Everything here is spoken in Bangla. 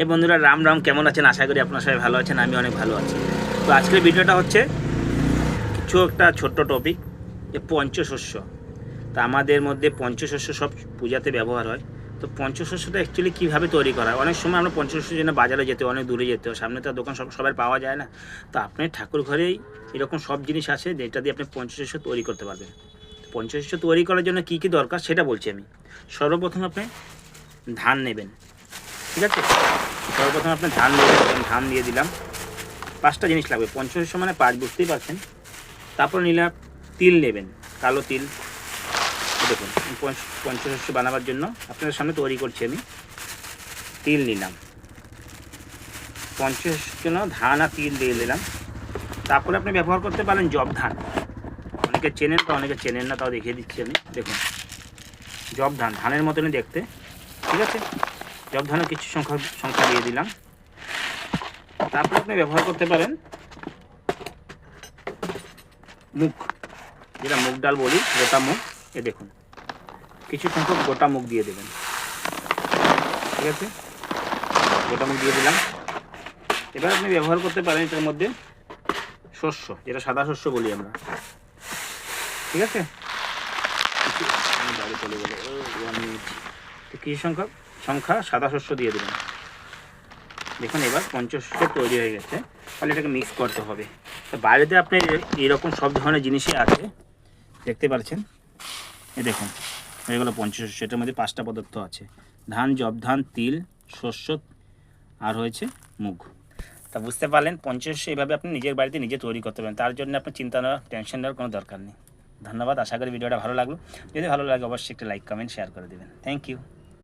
এই বন্ধুরা রাম রাম, কেমন আছেন? আশা করি আপনারা সবাই ভালো আছেন, আমি অনেক ভালো আছি। তো আজকের ভিডিওটা হচ্ছে কিছু একটা ছোট্ট টপিক, যে পঞ্চশস্য। তা আমাদের মধ্যে পঞ্চশস্য সব পূজাতে ব্যবহার হয়। তো পঞ্চশস্যটা অ্যাকচুয়ালি কীভাবে তৈরি করা হয়? অনেক সময় আমরা পঞ্চশস্যের জন্য বাজারে যেতে, অনেক দূরে যেতে হয়, সামনে তো দোকান সবার পাওয়া যায় না। তো আপনার ঠাকুর ঘরেই এরকম সব জিনিস আছে যেটা দিয়ে আপনি পঞ্চশস্য তৈরি করতে পারবেন। পঞ্চশস্য তৈরি করার জন্য কী কী দরকার সেটা বলছি আমি। সর্বপ্রথম আপনি ধান নেবেন, ঠিক আছে? সর্বপ্রথম আপনি ধান নেবেন, ধান দিয়ে দিলাম। 5টা জিনিস লাগবে, পঞ্চশস্য মানে 5, বুঝতেই পারছেন। তারপর নিলাম তিল নেবেন, কালো তিল। দেখুন, পঞ্চশস্য বানাবার জন্য আপনাদের সামনে তৈরি করছি আমি। তিল নিলাম, পঞ্চশস্যের জন্য ধান আর তিল দিয়ে দিলাম। তারপরে আপনি ব্যবহার করতে পারেন জব ধান। অনেকে চেনেন তো, অনেকে চেনেন না, তাও দেখিয়ে দিচ্ছি আমি। দেখুন, জব ধান, ধানের মতনই দেখতে, ঠিক আছে? জব ধানের কিছু সংখ্যা দিয়ে দিলাম। তারপরে আপনি ব্যবহার করতে পারেন মুগ, যেটা মুগ ডাল বলি, গোটা মুগ। এ দেখুন, কিছু সংখ্যক গোটা মুগ দিয়ে দেবেন, ঠিক আছে? গোটা মুগ দিয়ে দিলাম। এবার আপনি ব্যবহার করতে পারেন এটার মধ্যে শস্য, যেটা সাদা শস্য বলি আমরা, ঠিক আছে? কিছু সংখ্যা সাদা শস্য দিয়ে দেবেন। দেখুন, এবার পঞ্চশস্য তৈরি হয়ে গেছে। তাহলে এটাকে মিক্স করতে হবে। তো বাইরেতে আপনি এরকম সব ধরনের জিনিসই আছে, দেখতে পাচ্ছেন। এই দেখুন, এগুলো পঞ্চশস্য। এটার মধ্যে 5টা পদার্থ আছে: ধান, জব ধান, তিল, শস্য, আর হয়েছে মুগ। তা বুঝতে পারলেন, পঞ্চশস্য এভাবে আপনি নিজের বাড়িতে নিজে তৈরি করতে পারেন। তার জন্য আপনার চিন্তা নেওয়ার, টেনশন নেওয়ার কোনো দরকার নেই। ধন্যবাদ। আশা করি ভিডিওটা ভালো লাগলো। যদি ভালো লাগে অবশ্যই একটা লাইক, কমেন্ট, শেয়ার করে দেবেন। Thank you.